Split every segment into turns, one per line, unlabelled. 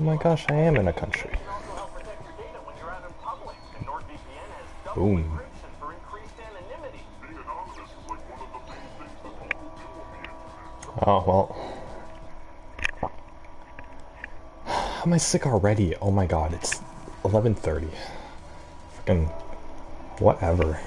Oh my gosh, I am in a country. Boom. Oh, well. Am I sick already? Oh my god, it's 11:30. Fucking whatever.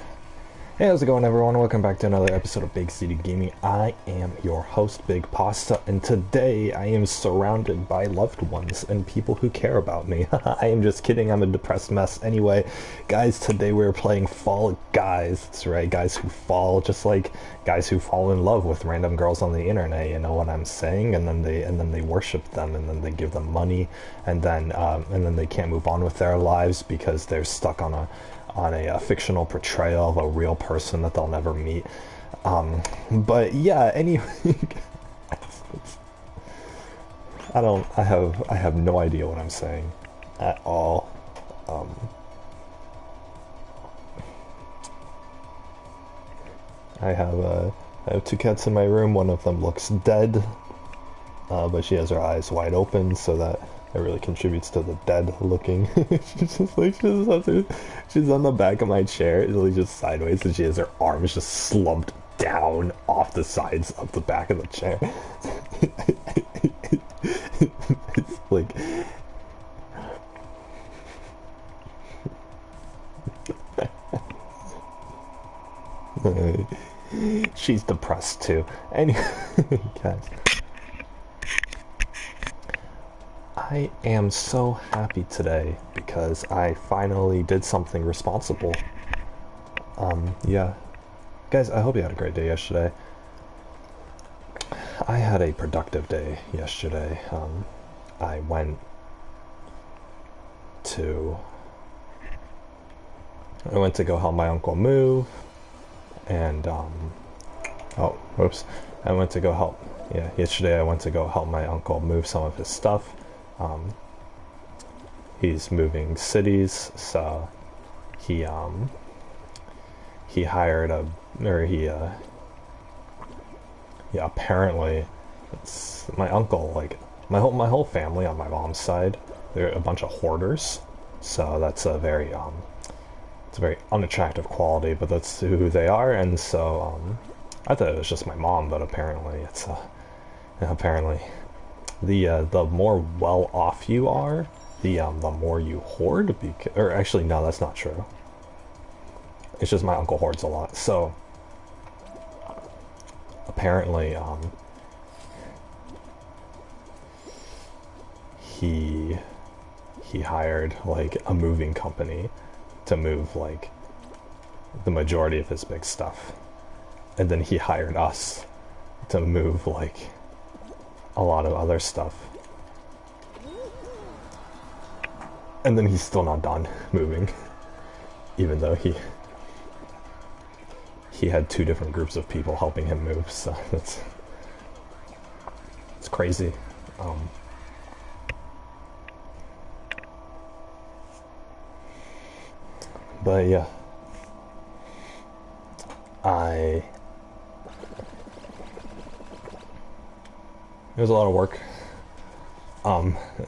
Hey, how's it going, everyone? Welcome back to another episode of Big City Gaming. I am your host, Big Pasta, and today I am surrounded by loved ones and people who care about me. I am just kidding, I'm a depressed mess. Anyway, guys, today we're playing Fall Guys. That's right, guys who fall, just like guys who fall in love with random girls on the internet, you know what I'm saying? And then they worship them, and then they give them money, and then they can't move on with their lives because they're stuck on a fictional portrayal of a real person that they'll never meet. But yeah, anyway, I have no idea what I'm saying at all. I have two cats in my room. One of them looks dead, but she has her eyes wide open, so that it really contributes to the dead looking. She's just like, she's on the back of my chair, really just sideways, and she has her arms just slumped down off the sides of the back of the chair. It's like, she's depressed too. Anyway, guys, I am so happy today because I finally did something responsible. Yeah. Guys, I hope you had a great day yesterday. I had a productive day yesterday. I went to go help my uncle move, and oh, whoops. I went to go help. Yeah, yesterday I went to go help my uncle move some of his stuff. He's moving cities, so he hired apparently it's my uncle, like my whole family on my mom's side, they're a bunch of hoarders, so that's a very it's a very unattractive quality, but that's who they are. And so I thought it was just my mom, but apparently it's apparently the more well off you are, the more you hoard. Or actually, no, that's not true. It's just my uncle hoards a lot. So apparently, he hired like a moving company to move like the majority of his big stuff, and then he hired us to move like a lot of other stuff, and then he's still not done moving, even though he had two different groups of people helping him move. So it's crazy. But yeah, it was a lot of work,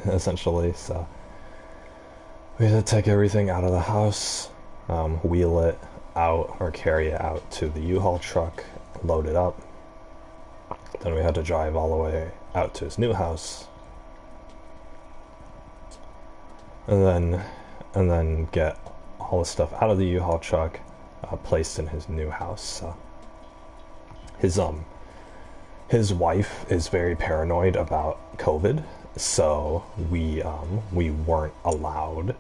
essentially, so we had to take everything out of the house, wheel it out or carry it out to the U-Haul truck, load it up. Then we had to drive all the way out to his new house, and then get all the stuff out of the U-Haul truck, placed in his new house. So his wife is very paranoid about COVID, so we weren't allowed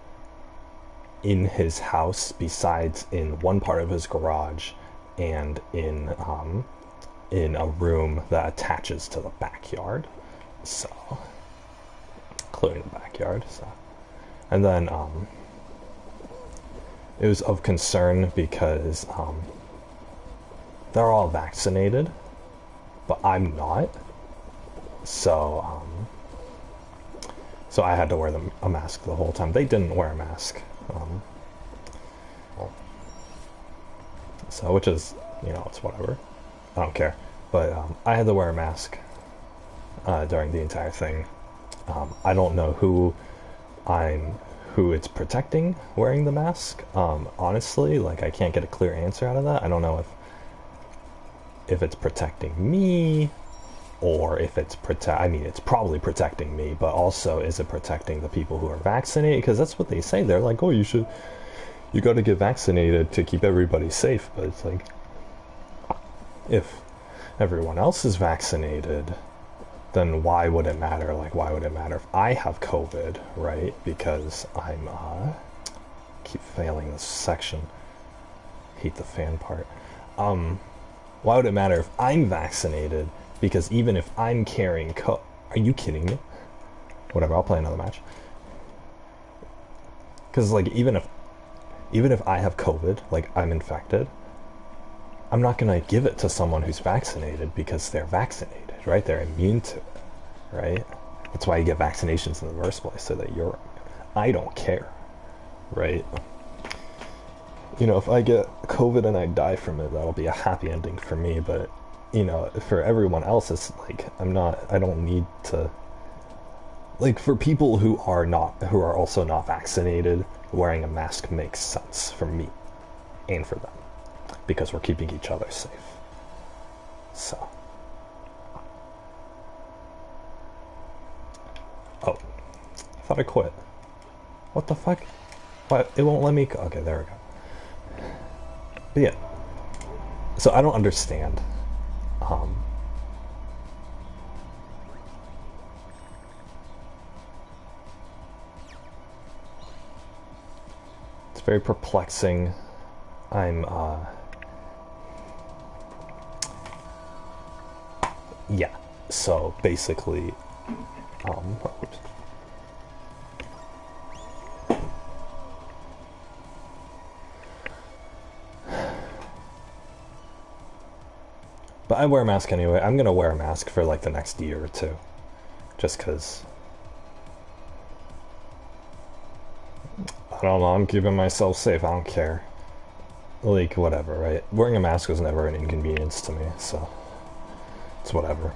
in his house besides in one part of his garage and in a room that attaches to the backyard, so including the backyard. So, and then it was of concern because they're all vaccinated, but I'm not. So I had to wear a mask the whole time. They didn't wear a mask. So, which is, you know, it's whatever. I don't care. But I had to wear a mask during the entire thing. I don't know who it's protecting wearing the mask. Honestly, like I can't get a clear answer out of that. I don't know if it's protecting me or if it's I mean, it's probably protecting me, but also is it protecting the people who are vaccinated? Because that's what they say. They're like, oh, you got to get vaccinated to keep everybody safe. But it's like, if everyone else is vaccinated, then why would it matter? Like, why would it matter if I have COVID, right? Because I'm, keep failing this section. Hate the fan part. Why would it matter if I'm vaccinated? Because even if I'm carrying are you kidding me? Whatever, I'll play another match. Because, like, even if I have COVID, like, I'm infected, I'm not going to give it to someone who's vaccinated because they're vaccinated, right? They're immune to it, right? That's why you get vaccinations in the first place, so that I don't care, right? You know, if I get COVID and I die from it, that'll be a happy ending for me, but, you know, for everyone else, it's like, I don't need to, like, for people who are also not vaccinated, wearing a mask makes sense for me and for them, because we're keeping each other safe. So. Oh. I thought I quit. What the fuck? What? It won't let me... Okay, there we go. But yeah. So I don't understand. It's very perplexing. I'm, yeah, so basically, oops. But I wear a mask anyway. I'm gonna wear a mask for like the next year or two, just cause, I don't know, I'm keeping myself safe, I don't care. Like, whatever, right? Wearing a mask was never an inconvenience to me, so it's whatever.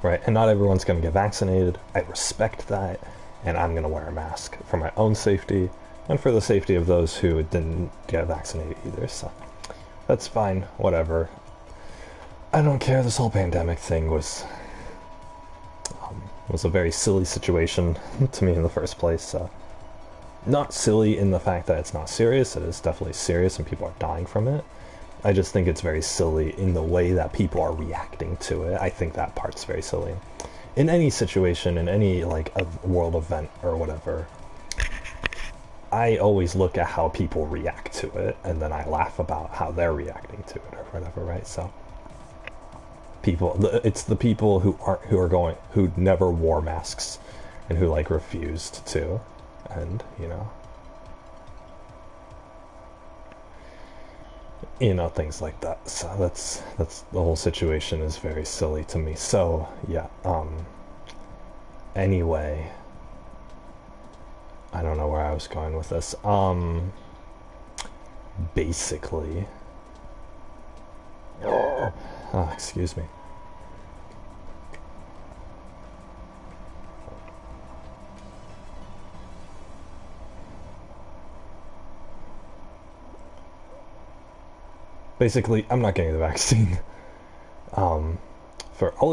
Right, and not everyone's gonna get vaccinated. I respect that, and I'm gonna wear a mask for my own safety and for the safety of those who didn't get vaccinated either, so that's fine, whatever. I don't care. This whole pandemic thing was a very silly situation to me in the first place, so. Not silly in the fact that it's not serious. It is definitely serious and people are dying from it. I just think it's very silly in the way that people are reacting to it. I think that part's very silly. In any situation, in any, like, a world event or whatever, I always look at how people react to it, and then I laugh about how they're reacting to it or whatever, right? So, it's the people who never wore masks and who, like, refused to. And, things like that. So that's the whole situation is very silly to me. So, yeah, anyway, I don't know where I was going with this. Basically, excuse me. Basically, I'm not getting the vaccine. I'll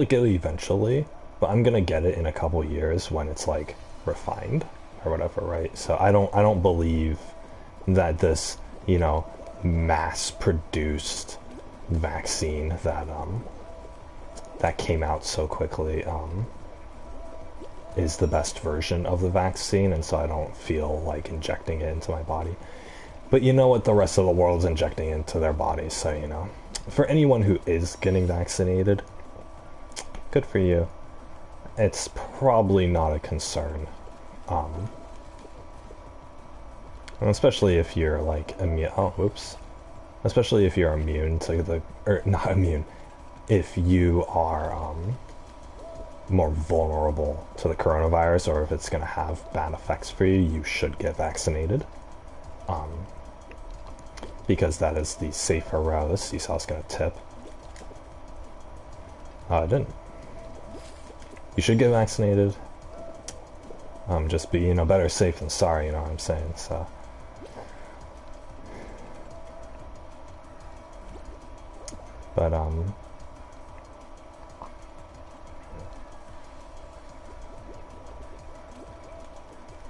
get it eventually, but I'm gonna get it in a couple years when it's like refined or whatever, right? So I don't believe that this, mass-produced vaccine that came out so quickly is the best version of the vaccine, and so I don't feel like injecting it into my body. But you know what the rest of the world's injecting into their bodies, so, for anyone who is getting vaccinated, good for you. It's probably not a concern. And especially if you're, like, immune... Oh, whoops. Especially if you're immune to not immune. If you are, more vulnerable to the coronavirus, or if it's going to have bad effects for you, you should get vaccinated. Because that is the safer route. This seesaw's gonna tip. Oh, it didn't. You should get vaccinated. Just be, you know, better safe than sorry, you know what I'm saying, so. But,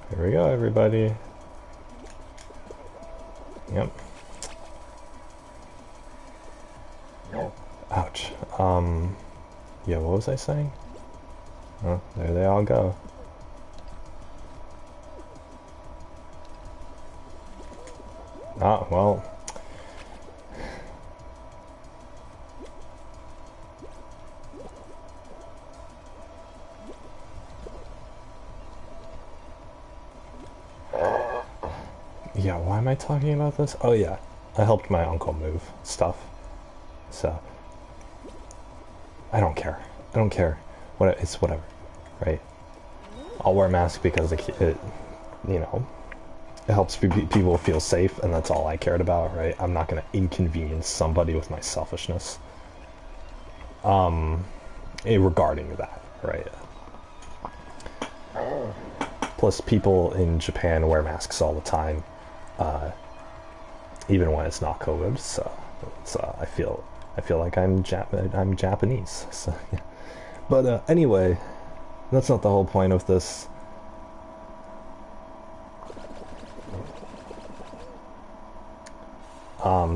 here we go, everybody. Yep. Ouch. Yeah, what was I saying? Oh, there they all go. Ah, well. Yeah, why am I talking about this? Oh yeah, I helped my uncle move stuff. So, I don't care. I don't care. It's whatever, right? I'll wear a mask because it you know, it helps people feel safe, and that's all I cared about, right? I'm not going to inconvenience somebody with my selfishness. Regarding that, right? Plus, people in Japan wear masks all the time, even when it's not COVID. So, I feel like I'm Japanese. So, yeah. But anyway, that's not the whole point of this.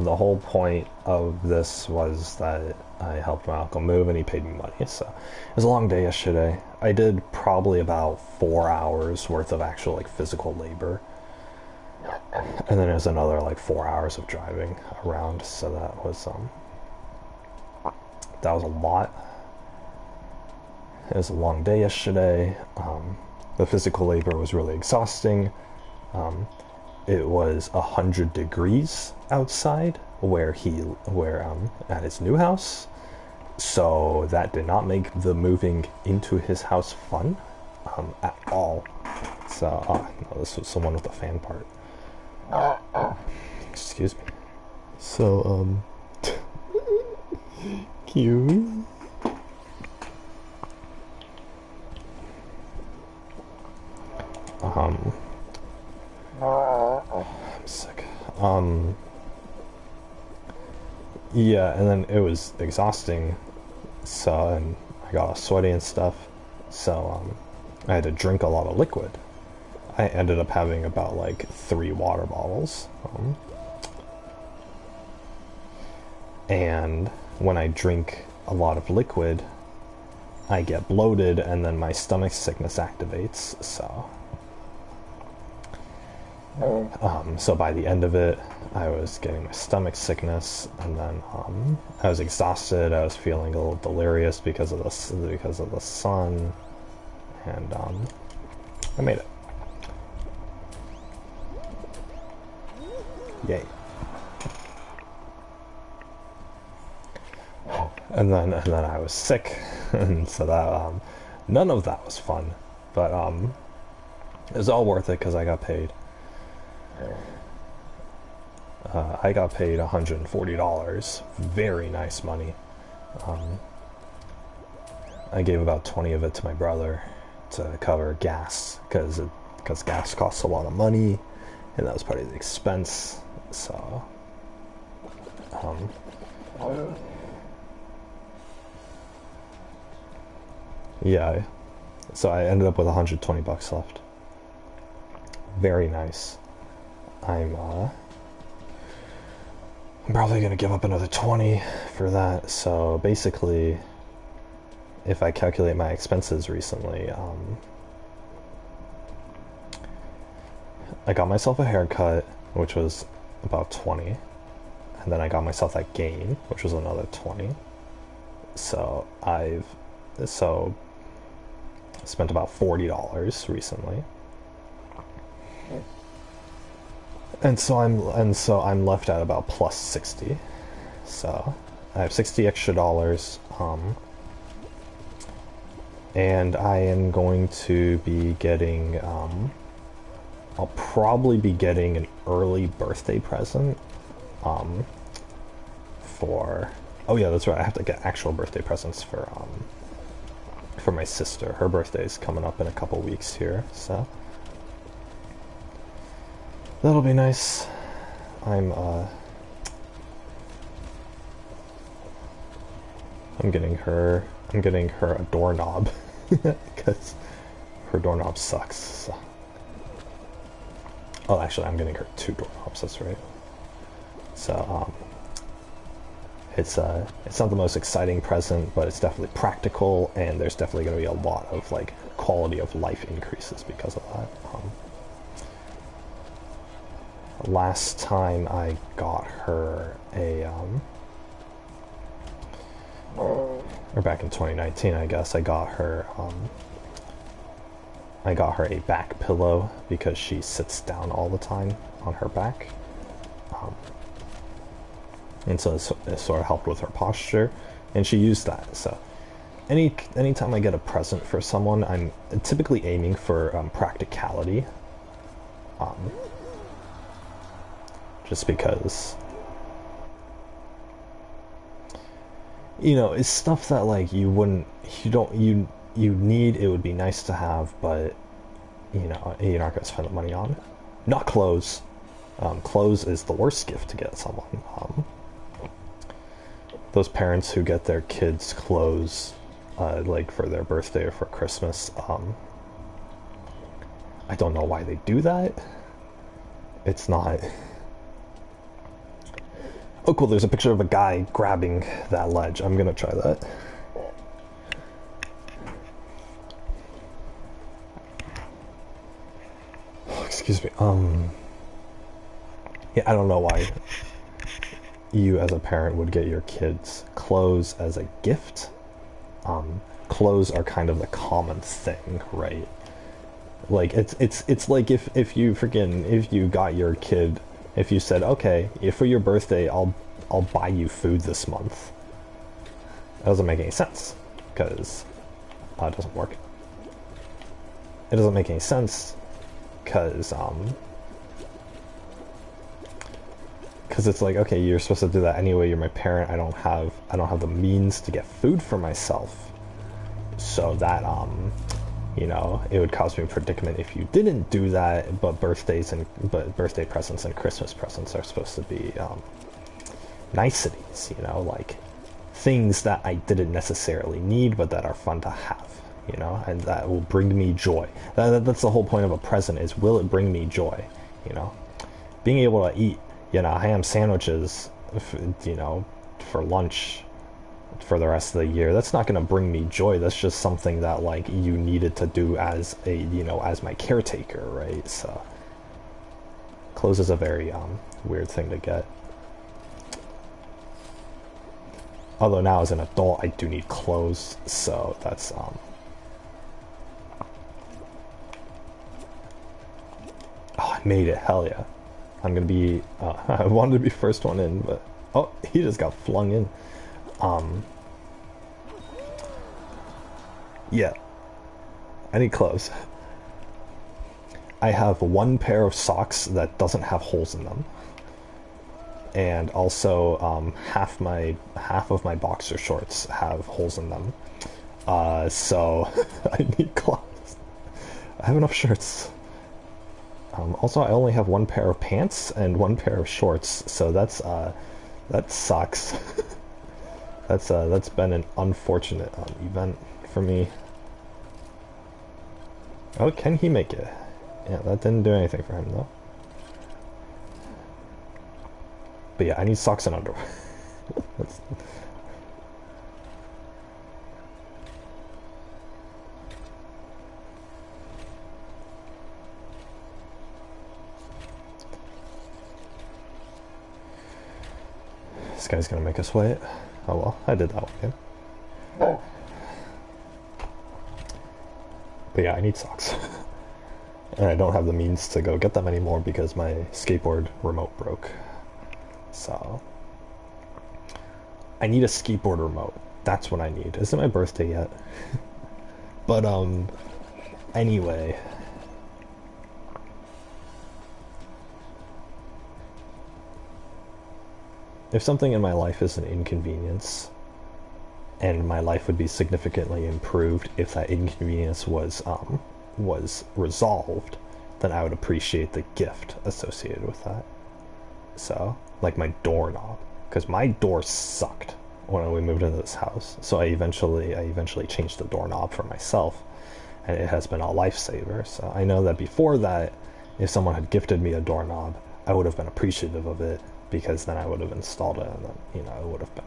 The whole point of this was that I helped my uncle move and he paid me money. So it was a long day yesterday. I did probably about 4 hours worth of actual like physical labor. And then there's another like 4 hours of driving around. So that was a lot. It was a long day yesterday. The physical labor was really exhausting. It was 100 degrees outside where at his new house, so that did not make the moving into his house fun at all. So no, this was someone with the fan part. Excuse me. So cute. I'm sick. Yeah, and then it was exhausting, so, and I got all sweaty and stuff, so, I had to drink a lot of liquid. I ended up having about, like, 3 water bottles, and when I drink a lot of liquid, I get bloated, and then my stomach sickness activates, so... So by the end of it, I was getting my stomach sickness, and then I was exhausted. I was feeling a little delirious because of the sun, and I made it. Yay! And then I was sick, and so that none of that was fun, but it was all worth it because I got paid. I got paid $140. Very nice money. I gave about 20 of it to my brother to cover gas, because gas costs a lot of money, and that was part of the expense. So, yeah. So I ended up with $120 left. Very nice. I'm probably gonna give up another 20 for that. So basically, if I calculate my expenses recently, I got myself a haircut, which was about 20, and then I got myself that game, which was another 20. So I spent about $40 recently. And so I'm left at about plus 60. So I have 60 extra dollars. And I am going to be getting I'll probably be getting an early birthday present for, oh yeah, that's right, I have to get actual birthday presents for for my sister. Her birthday is coming up in a couple weeks here, so that'll be nice. I'm getting her a doorknob because her doorknob sucks. So. Oh, actually, I'm getting her 2 doorknobs. That's right. So it's not the most exciting present, but it's definitely practical, and there's definitely going to be a lot of like quality of life increases because of that. Last time I got her or back in 2019, I guess, I got her a back pillow because she sits down all the time on her back. And so it sort of helped with her posture, and she used that. So anytime I get a present for someone, I'm typically aiming for practicality. Just because, you know, it's stuff that like you need, it would be nice to have, but you know, you're not going to spend the money on. Not clothes. Clothes is the worst gift to get someone. Those parents who get their kids clothes like for their birthday or for Christmas, I don't know why they do that. It's not... Oh cool, there's a picture of a guy grabbing that ledge. I'm gonna try that. Oh, excuse me. Yeah, I don't know why you as a parent would get your kids clothes as a gift. Clothes are kind of the common thing, right? Like it's like if you got your kid, if you said, okay, if for your birthday I'll buy you food this month. That doesn't make any sense because it doesn't work. It doesn't make any sense because it's like, okay, you're supposed to do that anyway. You're my parent. I don't have the means to get food for myself, so that you know, it would cause me a predicament if you didn't do that. But birthday presents and Christmas presents are supposed to be niceties, you know, like things that I didn't necessarily need but that are fun to have, you know, and that will bring me joy. That's the whole point of a present, is will it bring me joy, you know? Being able to eat, you know, ham sandwiches, you know, for lunch for the rest of the year, that's not going to bring me joy. That's just something that like you needed to do as a, you know, as my caretaker, right? So clothes is a very weird thing to get. Although now as an adult I do need clothes, so that's oh, I made it, hell yeah. I'm gonna be I wanted to be first one in, but oh, he just got flung in. Yeah, I need clothes. I have one pair of socks that doesn't have holes in them, and also half of my boxer shorts have holes in them. So I need clothes. I have enough shirts. Also, I only have one pair of pants and one pair of shorts, so that sucks. That's been an unfortunate event for me. Oh, can he make it? Yeah, that didn't do anything for him though. But yeah, I need socks and underwear. This guy's gonna make us wait. Oh well, I did that one again. But yeah, I need socks. And I don't have the means to go get them anymore because my skateboard remote broke. So I need a skateboard remote. That's what I need. Isn't my birthday yet? But anyway. If something in my life is an inconvenience, and my life would be significantly improved if that inconvenience was resolved, then I would appreciate the gift associated with that. So, like my doorknob, because my door sucked when we moved into this house. So I eventually changed the doorknob for myself, and it has been a lifesaver. So I know that before that, if someone had gifted me a doorknob, I would have been appreciative of it, because then I would have installed it, and then, you know, it would have been,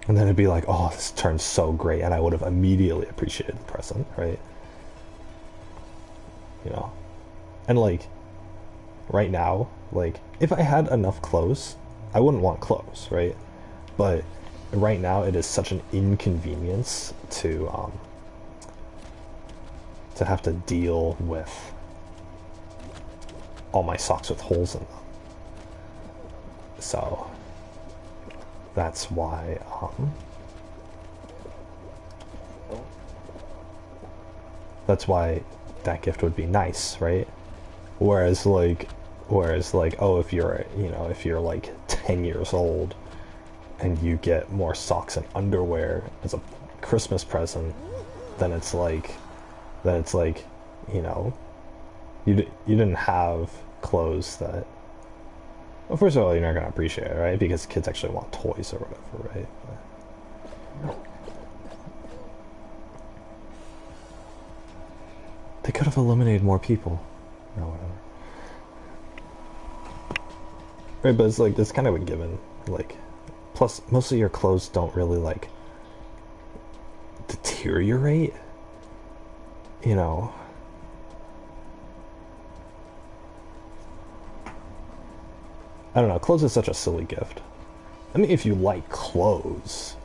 and then it'd be like, oh, this turns so great, and I would have immediately appreciated the present, right? You know, and like right now, like if I had enough clothes, I wouldn't want clothes, right? But right now it is such an inconvenience to have to deal with all my socks with holes in them. So that's why that gift would be nice, right? Whereas like, oh, if you're, you know, if you're like 10 years old and you get more socks and underwear as a Christmas present, then it's like, you know, you didn't have clothes that, well, first of all, you're not going to appreciate it, right? Because kids actually want toys or whatever, right? They could have eliminated more people. Or whatever. Right, but it's like, it's kind of a given. Like, plus, most of your clothes don't really, like, deteriorate. You know. I don't know, clothes is such a silly gift. I mean, if you like clothes,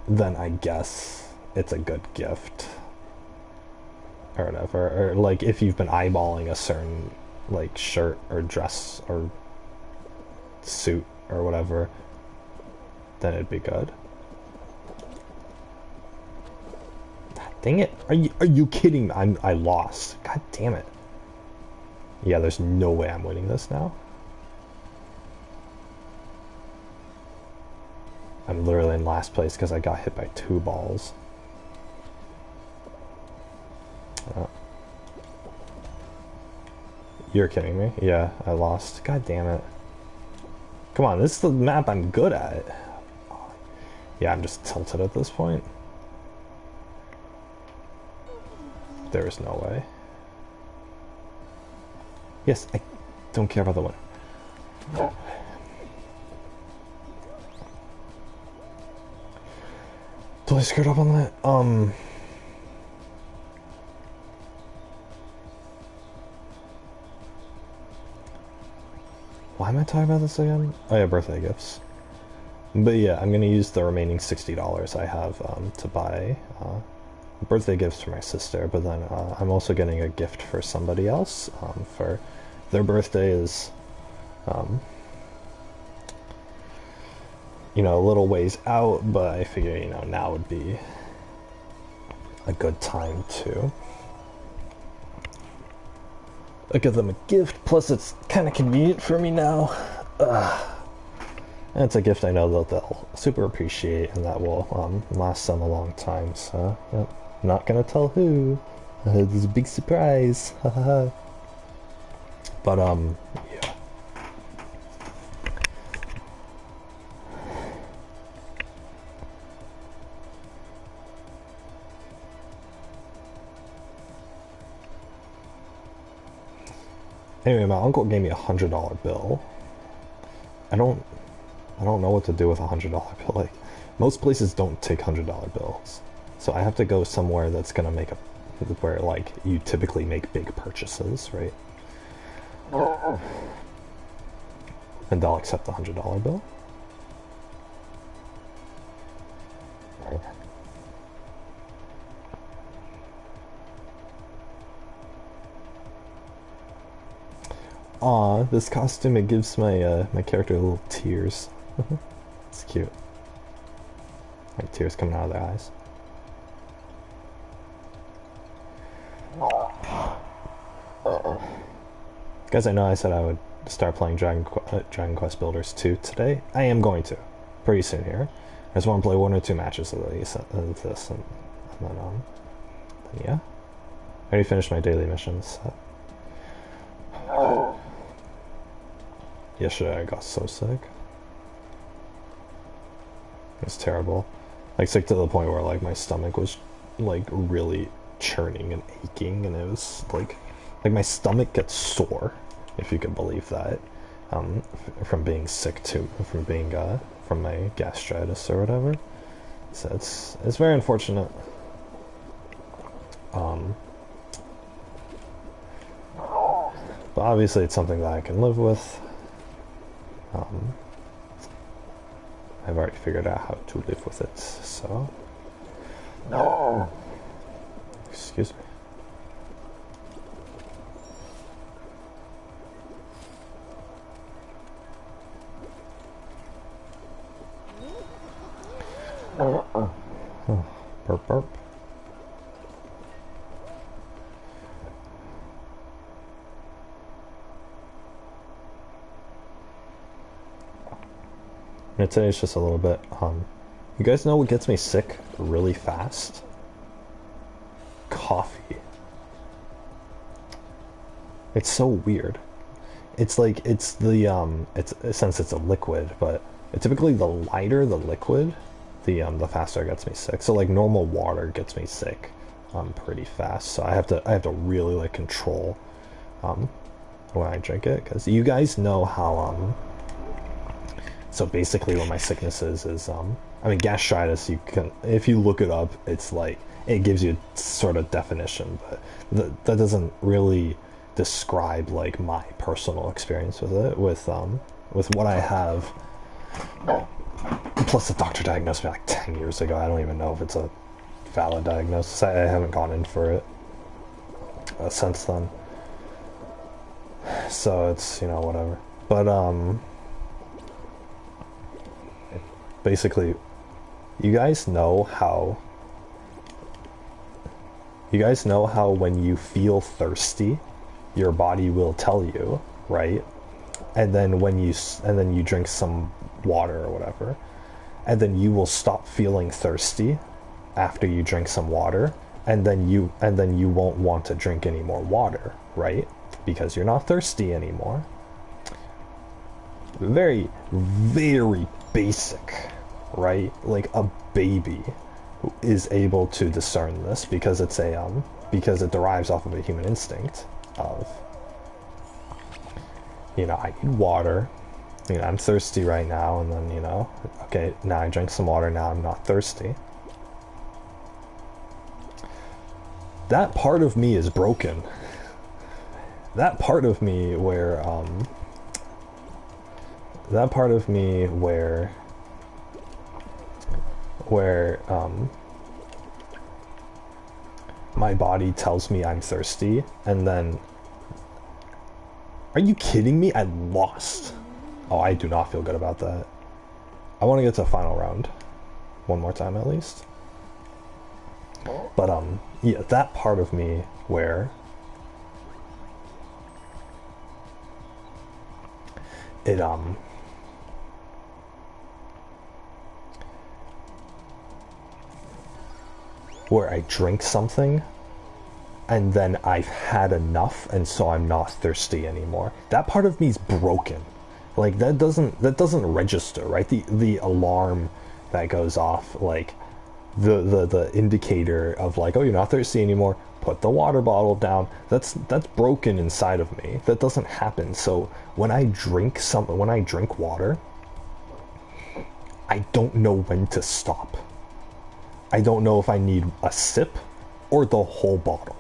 then I guess it's a good gift. Or whatever. Or, like, if you've been eyeballing a certain, like, shirt or dress or suit or whatever, then it'd be good. Dang it. Are you kidding me? I lost. God damn it. Yeah, there's no way I'm winning this now. I'm literally in last place because I got hit by 2 balls. You're kidding me? Yeah, I lost. God damn it. Come on, this is the map I'm good at. Yeah, I'm just tilted at this point. There is no way. Yes, I don't care about the winner. Totally screwed up on that. Why am I talking about this again? Oh yeah, birthday gifts. But yeah, I'm gonna use the remaining $60 I have to buy birthday gifts for my sister, but then I'm also getting a gift for somebody else for their birthday is you know, a little ways out, but I figure, you know, now would be a good time to give them a gift. Plus it's kind of convenient for me now. And it's a gift I know that they'll super appreciate, and that will last them a long time. So, yep. Not gonna tell who. It's a big surprise. But yeah. Anyway, my uncle gave me $100 bill. I don't know what to do with $100 bill. Like, most places don't take $100 bills, so I have to go somewhere that's gonna make where like you typically make big purchases, right? And they'll accept the $100 bill. Aw, this costume, it gives my my character little tears. It's cute. Like tears coming out of their eyes. Guys, I know I said I would start playing Dragon Quest Builders 2 today. I am going to. Pretty soon here. I just want to play 1 or 2 matches of this, and then yeah. I already finished my daily missions. Yesterday I got so sick. It was terrible. Like sick to the point where like my stomach was like really churning and aching, and it was like my stomach gets sore, if you can believe that, from being sick too, from my gastritis or whatever. So it's very unfortunate. But obviously it's something that I can live with. I've already figured out how to live with it, so... No! Excuse me. Oh, burp burp. And today it's just a little bit, you guys know what gets me sick really fast? Coffee. It's so weird. It's like, it's the, since it's a liquid, but typically the lighter the liquid, the faster it gets me sick. So like normal water gets me sick, pretty fast. So I have to really like control, when I drink it, because you guys know how, so basically what my sickness is I mean, gastritis, you can, if you look it up, it's like, it gives you a sort of definition, but that doesn't really describe like my personal experience with it, with what I have. Plus the doctor diagnosed me like 10 years ago. I don't even know if it's a valid diagnosis. I haven't gone in for it since then. So it's, you know, whatever. But basically, you guys know how when you feel thirsty, your body will tell you, right? And then you drink some water or whatever, and then you will stop feeling thirsty after you drink some water, and then you won't want to drink any more water, right? Because you're not thirsty anymore. Very, very basic, right? Like a baby is able to discern this because it's because it derives off of a human instinct of, you know, I need water, you know, I'm thirsty right now, and then, you know, okay, now I drink some water, now I'm not thirsty. That part of me is broken. That part of me where my body tells me I'm thirsty, and then, are you kidding me? I lost. Oh, I do not feel good about that. I want to get to the final round one more time at least. But yeah, that part of me where it where I drink something and then I've had enough, and so I'm not thirsty anymore. That part of me is broken. Like that doesn't register, right? The alarm that goes off, like the indicator of like, oh, you're not thirsty anymore, put the water bottle down. That's broken inside of me. That doesn't happen. So when I drink water, I don't know when to stop. I don't know if I need a sip or the whole bottle.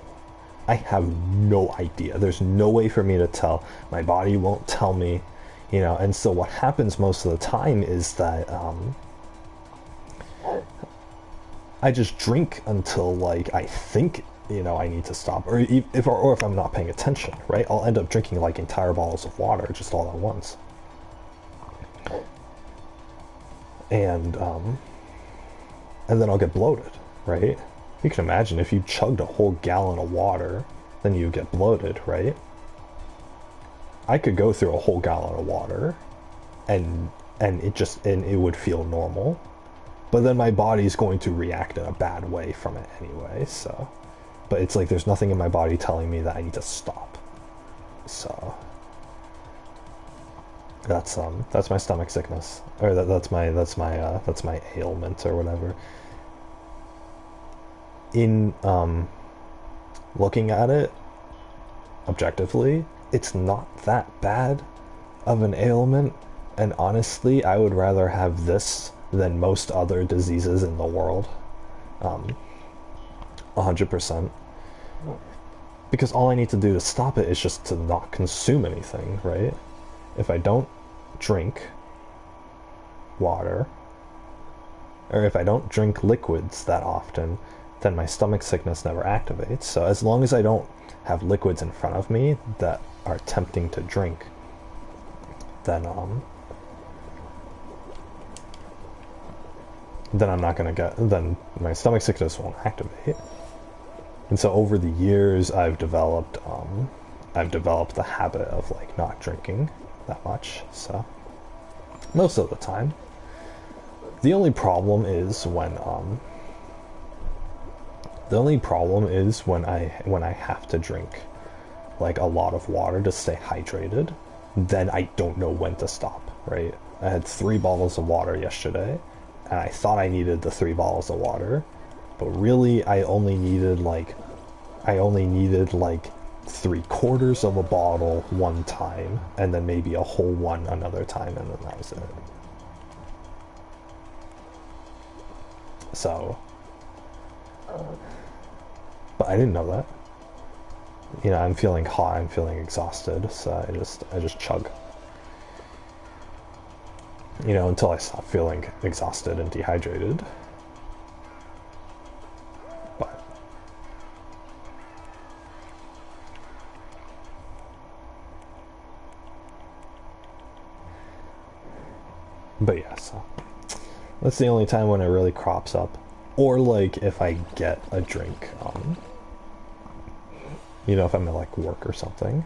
I have no idea. There's no way for me to tell. My body won't tell me, you know. And so what happens most of the time is that I just drink until like I think, you know, I need to stop, or if I'm not paying attention, right? I'll end up drinking like entire bottles of water just all at once. And then I'll get bloated, right? You can imagine if you chugged a whole gallon of water, then you get bloated, right? I could go through a whole gallon of water and it would feel normal. but then my body's going to react in a bad way from it anyway, so. But it's like there's nothing in my body telling me that I need to stop. So that's my stomach sickness, or that's my ailment or whatever. In looking at it objectively, it's not that bad of an ailment, and honestly, I would rather have this than most other diseases in the world. 100%. Because all I need to do to stop it is just to not consume anything, right? If I don't drink water, or if I don't drink liquids that often, then my stomach sickness never activates. So as long as I don't have liquids in front of me that are tempting to drink, then I'm not gonna then my stomach sickness won't activate. And so over the years, I've developed the habit of like not drinking that much. So most of the time, the only problem is when I have to drink like a lot of water to stay hydrated. Then I don't know when to stop. Right? I had 3 bottles of water yesterday, and I thought I needed the 3 bottles of water. But really, I only needed like 3/4 of a bottle one time, and then maybe a whole one another time, and then that was it. So, but I didn't know that. You know, I'm feeling hot, I'm feeling exhausted, so I just chug. You know, until I stop feeling exhausted and dehydrated. But yeah, so that's the only time when it really crops up. Or like if I get a drink, you know, if I'm at like work or something,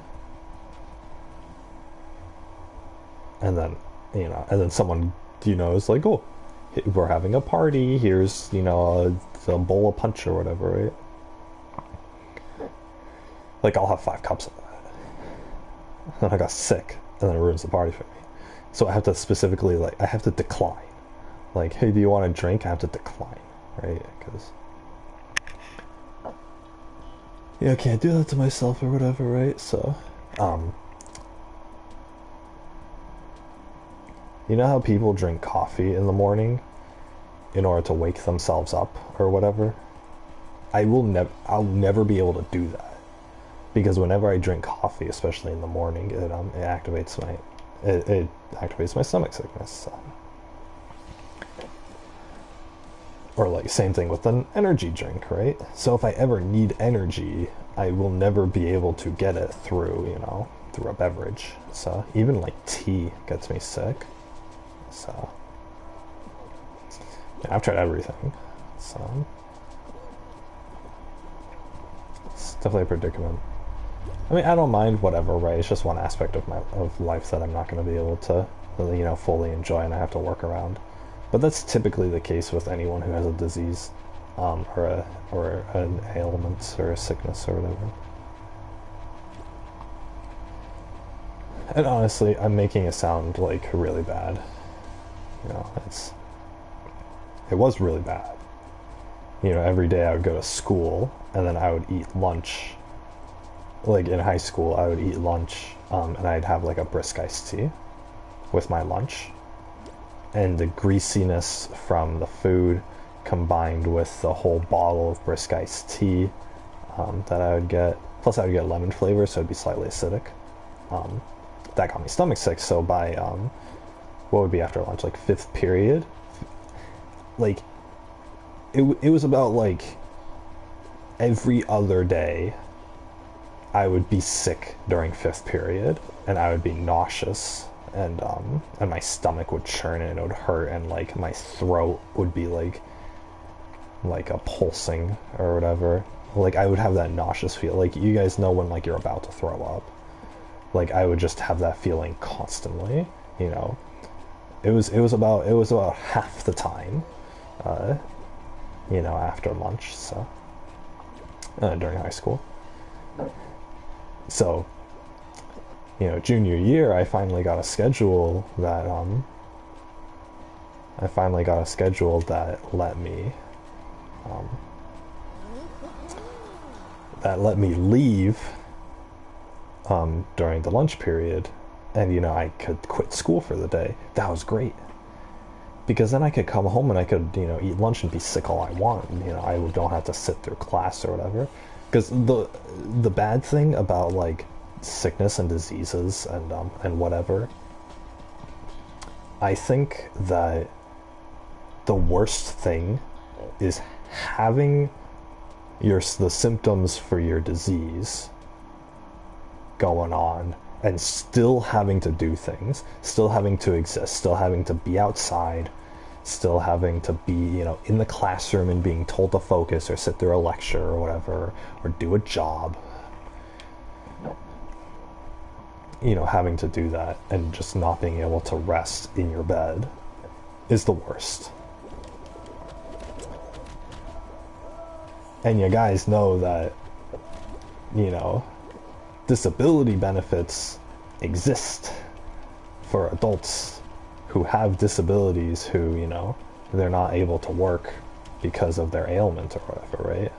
and then, you know, and then someone, you know, is like, oh, we're having a party, here's, you know, a bowl of punch or whatever, right? Like I'll have 5 cups of that, and I got sick, and then it ruins the party for me. So I have to specifically, like, I have to decline. Like, hey, do you want a drink? I have to decline, right? Because, yeah, I can't do that to myself or whatever, right? So, you know how people drink coffee in the morning in order to wake themselves up or whatever? I'll never be able to do that. Because whenever I drink coffee, especially in the morning, it activates my stomach sickness. So. Or like same thing with an energy drink, right? So if I ever need energy, I will never be able to get it through, you know, through a beverage. So even like tea gets me sick. So yeah, I've tried everything. So it's definitely a predicament. I mean, I don't mind whatever, right? It's just one aspect of life that I'm not going to be able to, you know, fully enjoy, and I have to work around. But that's typically the case with anyone who has a disease, or an ailment or a sickness or whatever. And honestly, I'm making it sound like really bad. You know, it was really bad. You know, every day I would go to school, and then I would eat lunch. Like in high school, I would eat lunch, and I'd have like a brisk iced tea with my lunch. And the greasiness from the food combined with the whole bottle of brisk iced tea that I would get, plus I would get lemon flavor, so it'd be slightly acidic. That got me stomach sick, so by, what would be after lunch, like 5th period? Like, it was about like every other day I would be sick during 5th period, and I would be nauseous, and my stomach would churn and it would hurt, and like my throat would be like a pulsing or whatever. Like I would have that nauseous feel. Like you guys know when like you're about to throw up. Like I would just have that feeling constantly. You know, it was about half the time you know, after lunch, so, during high school. So, you know, junior year, I finally got a schedule that, let me leave, during the lunch period, and, you know, I could quit school for the day. That was great. Because then I could come home and I could, you know, eat lunch and be sick all I want. And, you know, I don't have to sit through class or whatever. Because the bad thing about, like, sickness and diseases and whatever, I think that the worst thing is having the symptoms for your disease going on and still having to do things, still having to exist, still having to be outside, still having to be, you know, in the classroom and being told to focus or sit through a lecture or whatever, or do a job. You know, having to do that and just not being able to rest in your bed is the worst. And you guys know that, you know, disability benefits exist for adults who have disabilities who, you know, they're not able to work because of their ailment or whatever, right?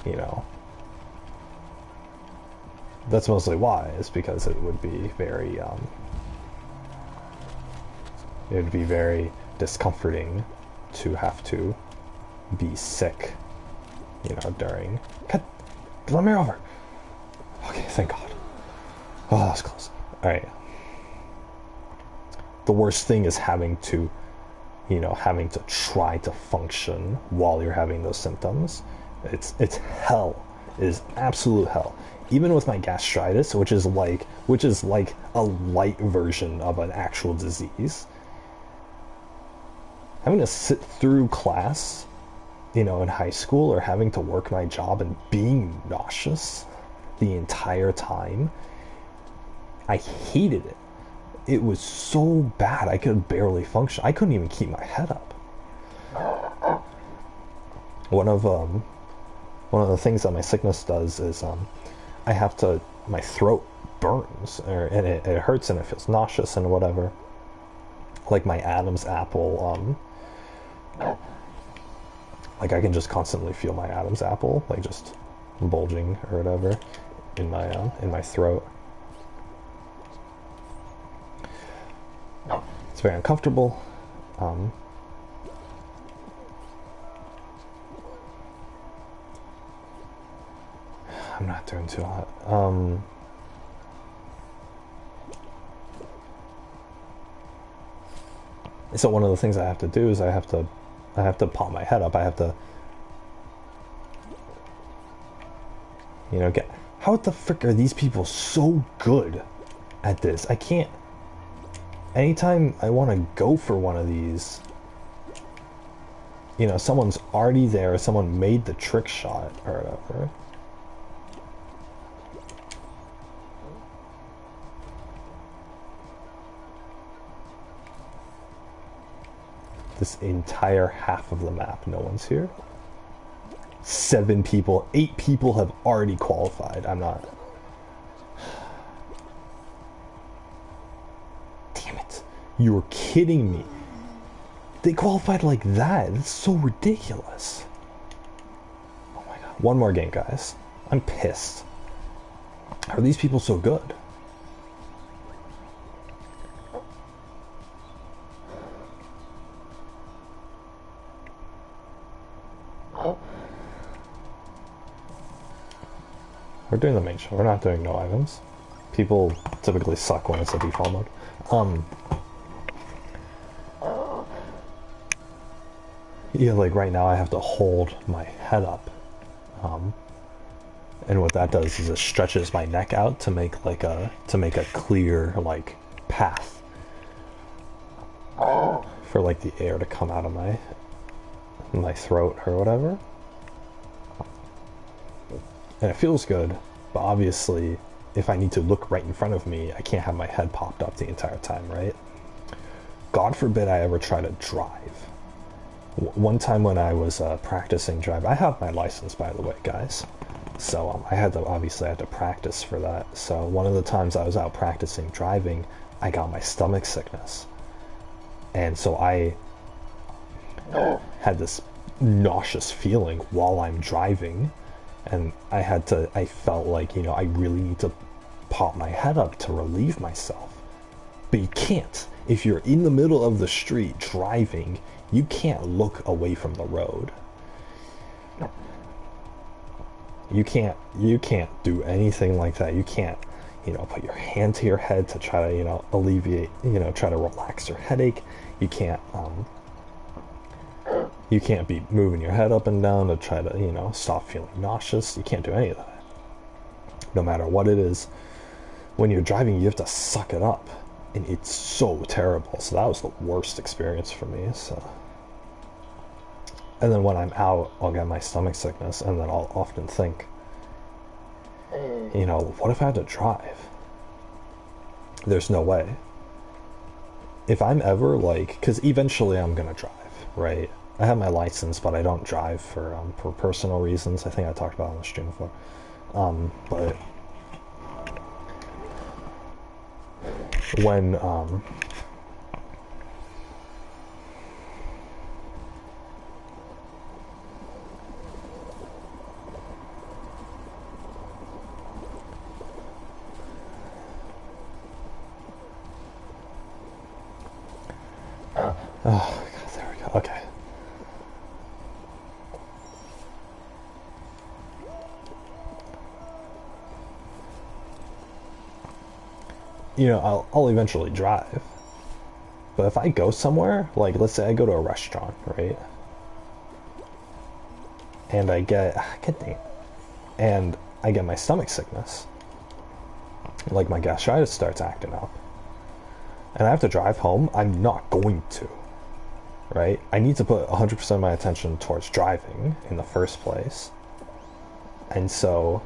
You know, that's mostly why, is because it would be very discomforting to have to be sick, you know, during... God, let me over. Okay, thank God. Oh, that was close. Alright. The worst thing is having to try to function while you're having those symptoms. It's hell. It is absolute hell. Even with my gastritis, which is like a light version of an actual disease, having to sit through class, you know, in high school, or having to work my job and being nauseous the entire time, I hated it. It was so bad. I could barely function. I couldn't even keep my head up. One of the things that my sickness does is my throat burns, and it hurts and it feels nauseous and whatever. Like my Adam's apple, like I can just constantly feel my Adam's apple, like just bulging or whatever in my throat. It's very uncomfortable. I'm not doing too hot. So one of the things I have to do is I have to pop my head up. I have to, you know, how the frick are these people so good at this? I can't. Anytime I want to go for one of these, you know, someone's already there, someone made the trick shot or whatever. This entire half of the map, no one's here. 7 people, 8 people have already qualified. I'm not... Damn it. You're kidding me. They qualified like that. That's so ridiculous. Oh my god. One more game, guys. I'm pissed. How are these people so good? We're doing the main show. We're not doing no items. People typically suck when it's a default mode. Yeah, like right now I have to hold my head up. And what that does is it stretches my neck out to make like a clear like path for like the air to come out of my throat or whatever. And it feels good, but obviously if I need to look right in front of me, I can't have my head popped up the entire time, right? God forbid I ever try to drive. One time when I was practicing drive, I have my license, by the way, guys. So obviously I had to practice for that. So one of the times I was out practicing driving, I got my stomach sickness. And so I had this nauseous feeling while I'm driving. And I felt like, I really need to pop my head up to relieve myself. But you can't. If you're in the middle of the street driving, you can't look away from the road. You can't do anything like that. You can't, put your hand to your head to try to, alleviate, try to relax your headache. You can't be moving your head up and down to try to, stop feeling nauseous. You can't do any of that. No matter what it is, when you're driving, you have to suck it up. And it's so terrible. So that was the worst experience for me. So, and then when I'm out, I'll get my stomach sickness, and then I'll often think, what if I had to drive? There's no way. If I'm ever because eventually I'm gonna drive, right? I have my license, but I don't drive for personal reasons. I think I talked about it on the stream before. But when oh god, there we go. Okay. I'll eventually drive. But if I go somewhere, let's say I go to a restaurant, right? And I get my stomach sickness. Like my gastritis starts acting up. And I have to drive home, I'm not going to. Right? I need to put 100% of my attention towards driving in the first place. And so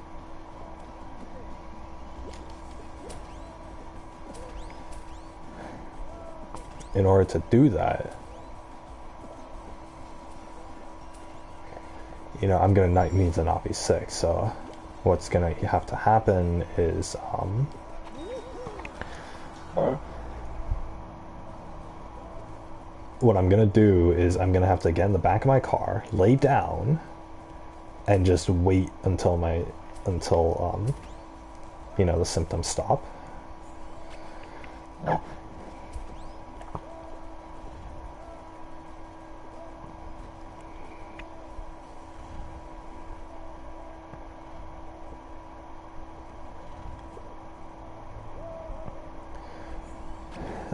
in order to do that, I'm gonna need to not be sick. So what's gonna have to happen is what I'm gonna do is I'm gonna have to get in the back of my car, lay down, and just wait until the symptoms stop.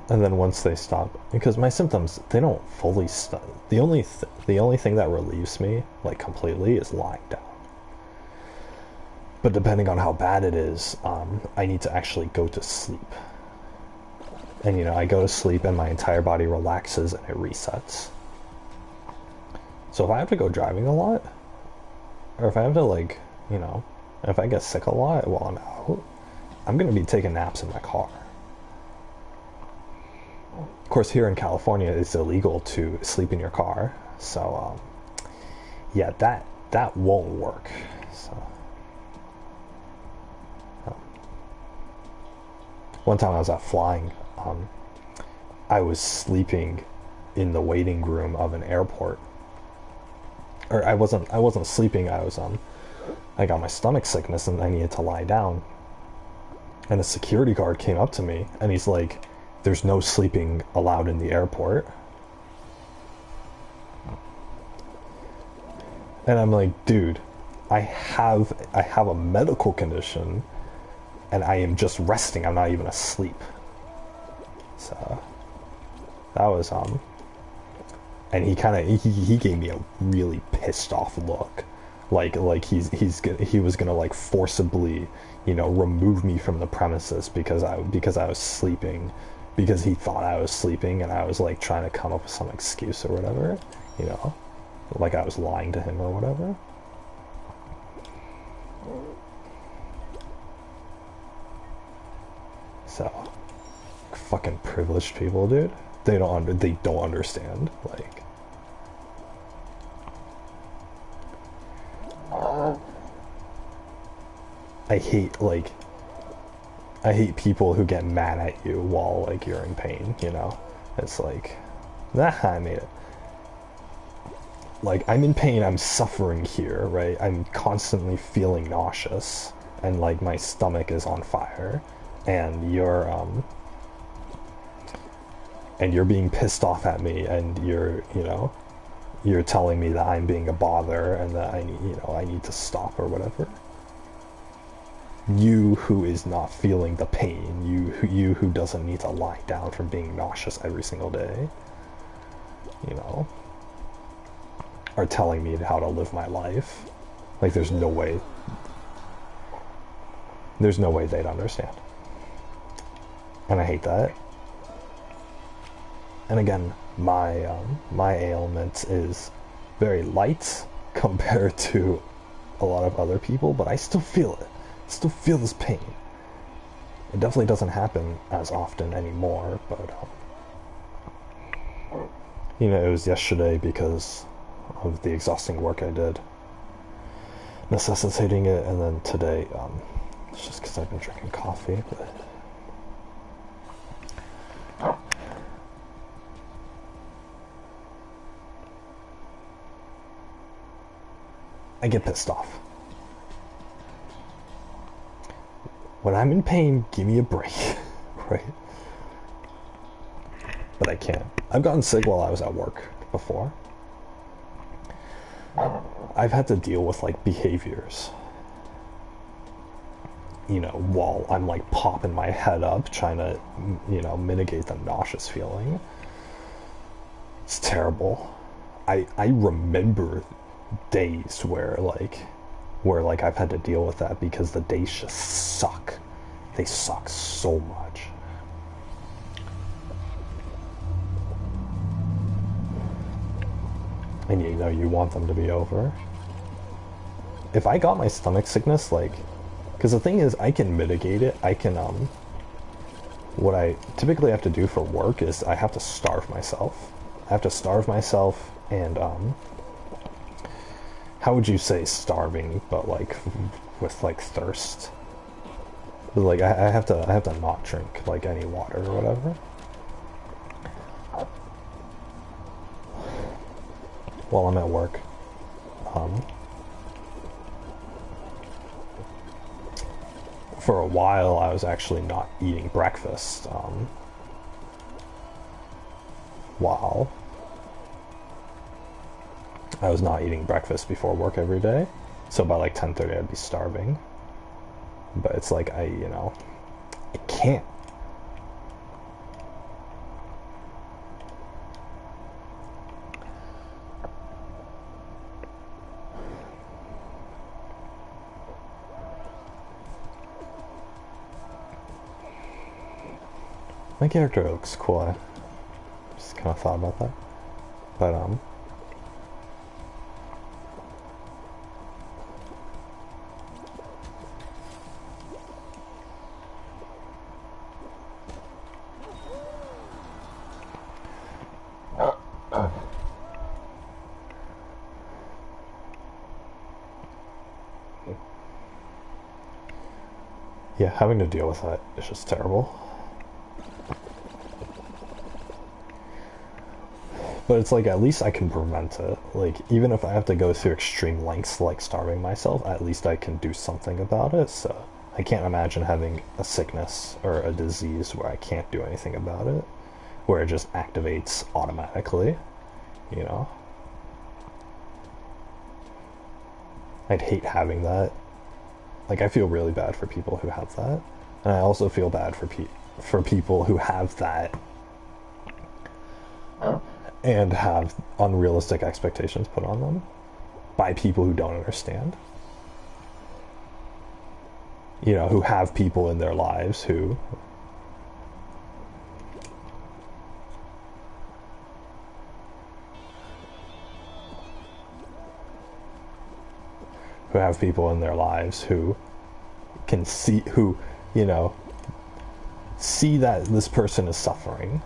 And then once they stop, because my symptoms, they don't fully stop. The only thing that relieves me completely is lying down. But depending on how bad it is, I need to actually go to sleep. And I go to sleep and my entire body relaxes and it resets. So if I have to go driving a lot, or if I have to if I get sick a lot while I'm out, I'm gonna be taking naps in my car. Of course, here in California, it's illegal to sleep in your car, so yeah, that won't work. So one time I was out flying, I was sleeping in the waiting room of an airport, or I wasn't sleeping. I got my stomach sickness and I needed to lie down, and a security guard came up to me and he's like, "There's no sleeping allowed in the airport." And I'm like, dude, I have a medical condition and I am just resting. I'm not even asleep. So that was and he gave me a really pissed off look. Like he was gonna forcibly, remove me from the premises because I was sleeping. Because he thought I was sleeping and I was trying to come up with some excuse or whatever, like I was lying to him or whatever. So, fucking privileged people, dude. They don't understand. I hate, like, I hate people who get mad at you while, like, you're in pain, you know? It's like, nah, I made it. Like, I'm in pain, I'm suffering here, right? I'm constantly feeling nauseous, and, like, my stomach is on fire, and you're being pissed off at me, and you're telling me that I'm being a bother, and that I need to stop or whatever. You who is not feeling the pain, you who doesn't need to lie down from being nauseous every single day, you know, are telling me how to live my life. Like, there's no way they'd understand. And I hate that. And again, my ailment is very light compared to a lot of other people, but I still feel it. I still feel this pain. It definitely doesn't happen as often anymore, but you know, it was yesterday because of the exhausting work I did, necessitating it, and then today, it's just because I've been drinking coffee, but I get pissed off. When I'm in pain, give me a break, right? But I can't. I've gotten sick while I was at work before. I've had to deal with, like, behaviors, you know, while I'm, like, popping my head up, trying to, you know, mitigate the nauseous feeling. It's terrible. I remember days where I've had to deal with that because the days just suck. They suck so much. And you know, you want them to be over. If I got my stomach sickness, like, because the thing is, I can mitigate it. I can, what I typically have to do for work is I have to starve myself. I have to starve myself, and, how would you say starving, but, like, with, like, thirst? But, like, I have to not drink, like, any water or whatever. While I'm at work. For a while, I was actually not eating breakfast, while I was not eating breakfast before work every day. So by, like, 10:30, I'd be starving. But it's like, I can't. My character looks cool. I just kind of thought about that. But, yeah, having to deal with that is just terrible. But it's like, at least I can prevent it. Like, even if I have to go through extreme lengths, like starving myself, at least I can do something about it. So I can't imagine having a sickness or a disease where I can't do anything about it, where it just activates automatically, you know? I'd hate having that. Like, I feel really bad for people who have that. And I also feel bad for people who have that and have unrealistic expectations put on them by people who don't understand. You know, who have people in their lives who have people in their lives who can see, who, you know, see that this person is suffering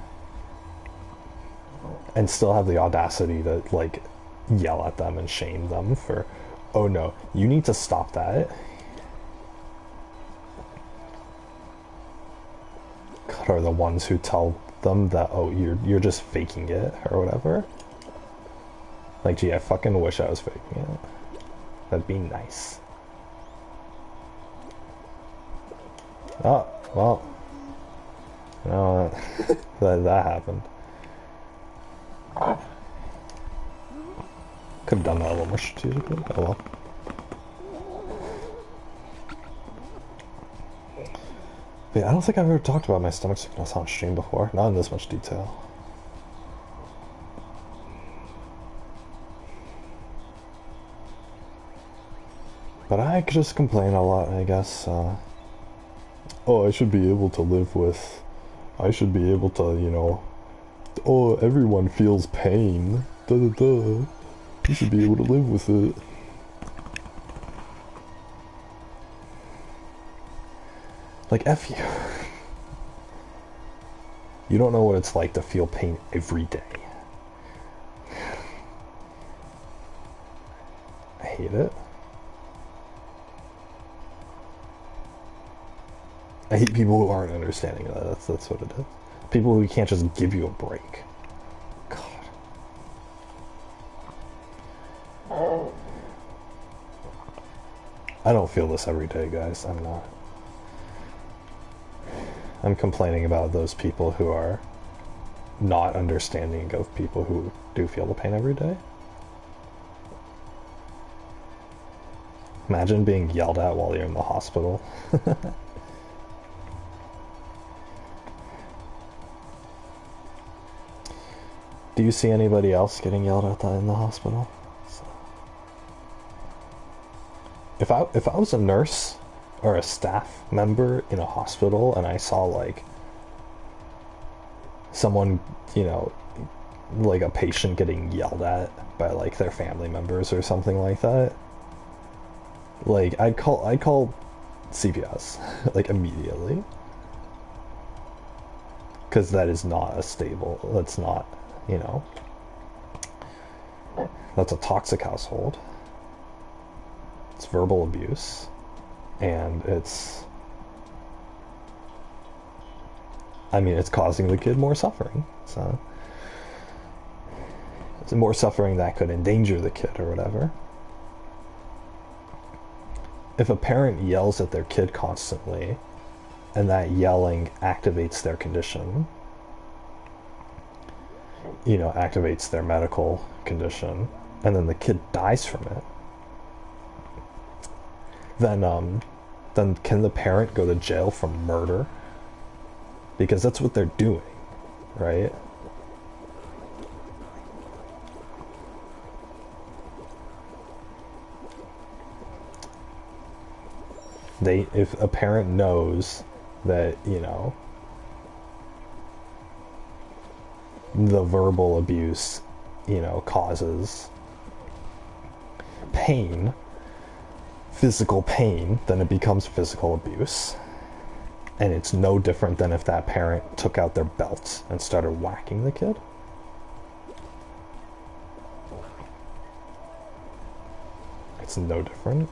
and still have the audacity to, like, yell at them and shame them for, oh no, you need to stop that. are the ones who tell them that, oh, you're just faking it or whatever. Like, gee, I fucking wish I was faking it. That'd be nice. Oh, well. No, that happened. Could have done that a little more strategically. Oh well. But yeah, I don't think I've ever talked about my stomach sickness on stream before. Not in this much detail. But I could just complain a lot, I guess. Oh, I should be able to live with... I should be able to, you know... Oh, everyone feels pain. Da-da-da. You should be able to live with it. Like, F you. You don't know what it's like to feel pain every day. I hate it. I hate people who aren't understanding that. That's what it is. People who can't just give you a break. God. I don't feel this every day, guys. I'm not. I'm complaining about those people who are not understanding of people who do feel the pain every day. Imagine being yelled at while you're in the hospital. Do you see anybody else getting yelled at in the hospital? So. If I was a nurse or a staff member in a hospital and I saw like someone, you know, like a patient getting yelled at by like their family members or something like that, like I'd call CPS like immediately, because that is not a stable, that's not, you know, that's a toxic household. It's verbal abuse, and it's, I mean, it's causing the kid more suffering, so it's more suffering that could endanger the kid or whatever. If a parent yells at their kid constantly, and that yelling activates their condition, you know, activates their medical condition, and then the kid dies from it, then can the parent go to jail for murder? Because that's what they're doing, right? If a parent knows that, you know, the verbal abuse, you know, causes pain, physical pain, then it becomes physical abuse. And it's no different than if that parent took out their belts and started whacking the kid. It's no different.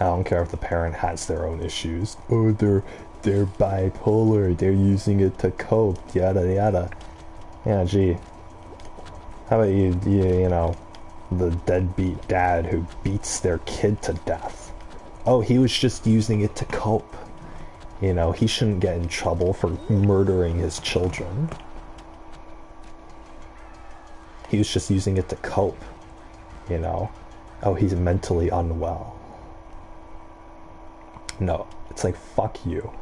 I don't care if the parent has their own issues. Oh, they're bipolar, they're using it to cope, yada yada. Yeah, gee. How about you know, the deadbeat dad who beats their kid to death? Oh, he was just using it to cope. You know, he shouldn't get in trouble for murdering his children. He was just using it to cope, you know. Oh, he's mentally unwell. No, it's like, fuck you.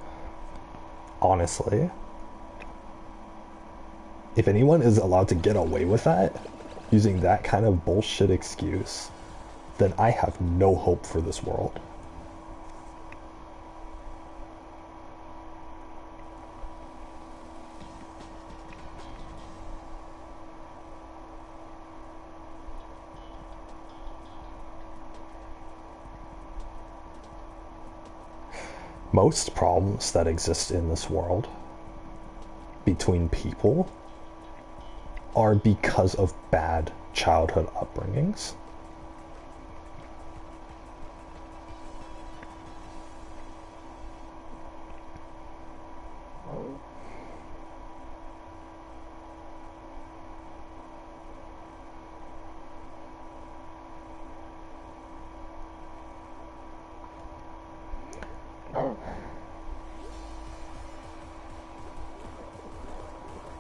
Honestly. If anyone is allowed to get away with that, using that kind of bullshit excuse, then I have no hope for this world. Most problems that exist in this world between people are because of bad childhood upbringings.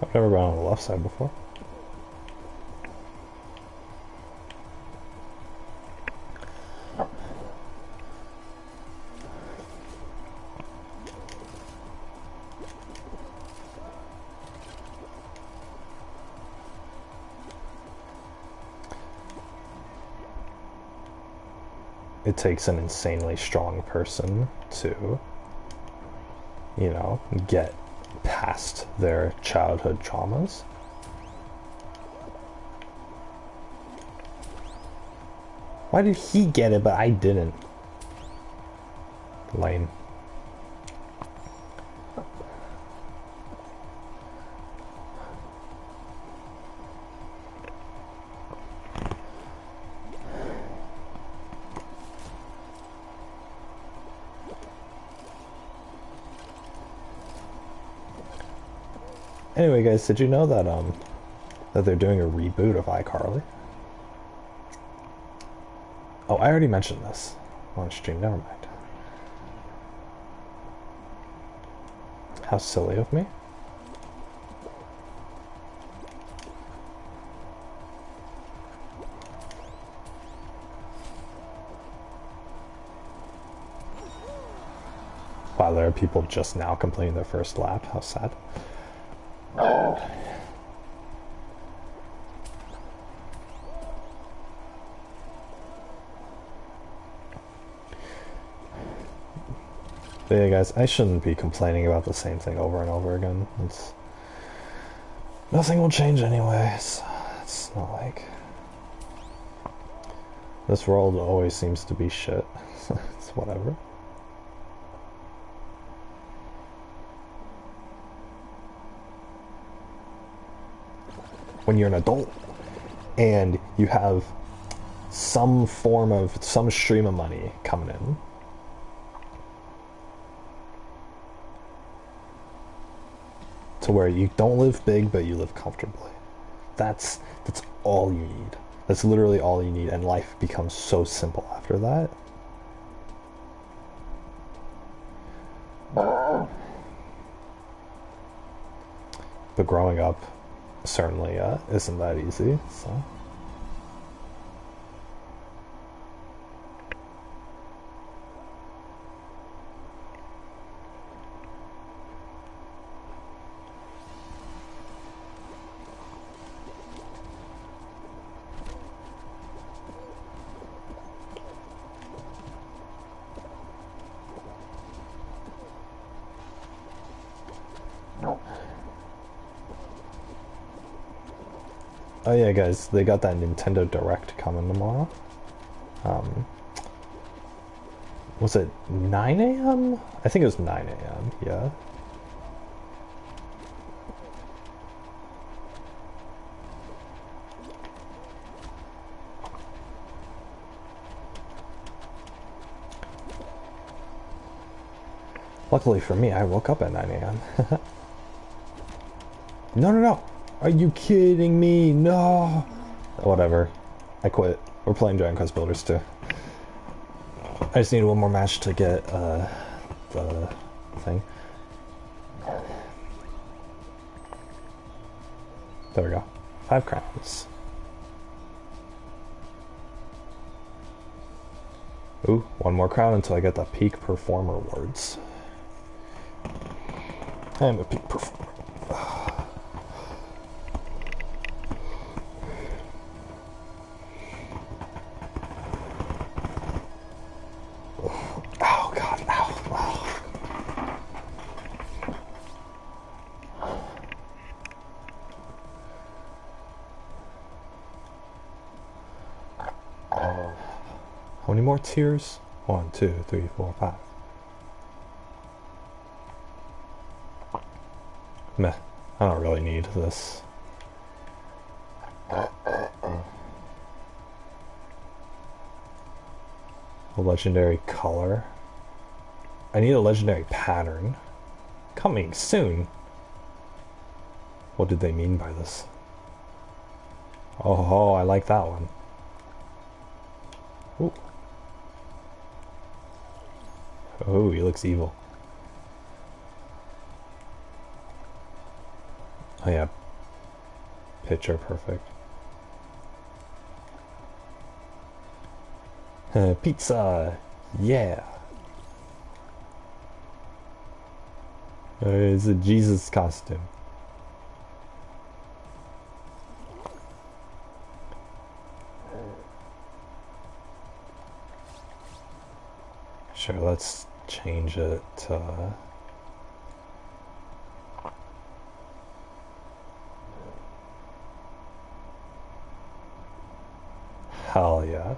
I've never been on the left side before. It takes an insanely strong person to, you know, get past their childhood traumas. Why did he get it but I didn't? Lame. Anyway, guys, did you know that that they're doing a reboot of iCarly? Oh, I already mentioned this on stream. Never mind. How silly of me. Wow, there are people just now completing their first lap. How sad. But yeah, guys, I shouldn't be complaining about the same thing over and over again. Nothing will change anyways. It's not like this world always seems to be shit. It's whatever. When you're an adult and you have some stream of money coming in, to where you don't live big but you live comfortably. That's all you need. That's literally all you need, and life becomes so simple after that. But growing up certainly isn't that easy, so. Oh yeah, guys, they got that Nintendo Direct coming tomorrow. Was it 9 a.m.? I think it was 9 a.m., yeah. Luckily for me, I woke up at 9 a.m. No. Are you kidding me? No. Whatever. I quit. We're playing Dragon Quest Builders 2. I just need one more match to get the thing. There we go. 5 crowns. Ooh, one more crown until I get the Peak Performer Awards. I am a peak performer. Oh god, ow, ow. How many more tiers? 1, 2, 3, 4, 5. Meh, I don't really need this. A legendary color. I need a legendary pattern. Coming soon. What did they mean by this? Oh, I like that one. Ooh. Oh, he looks evil. Oh yeah, picture perfect. Pizza, yeah. It's a Jesus costume. Sure, let's change it to... Hell yeah.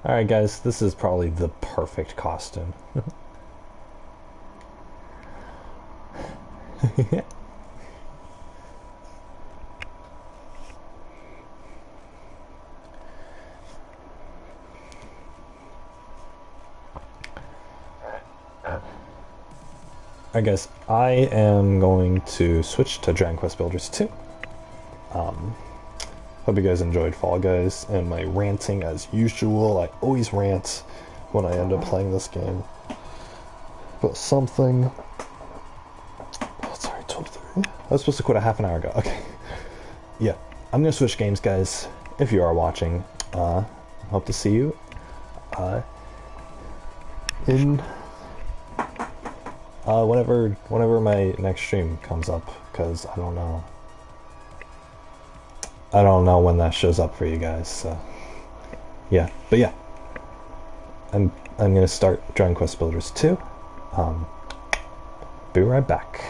Alright guys, this is probably the perfect costume. Alright guys, I am going to switch to Dragon Quest Builders 2. Hope you guys enjoyed Fall Guys and my ranting as usual. I always rant when I end up playing this game about something. Oh, sorry, 12:30. I was supposed to quit a half an hour ago. Okay. Yeah, I'm gonna switch games, guys. If you are watching, hope to see you in whenever my next stream comes up, because I don't know when that shows up for you guys. So yeah, but yeah, I'm gonna start Dragon Quest Builders 2. Be right back.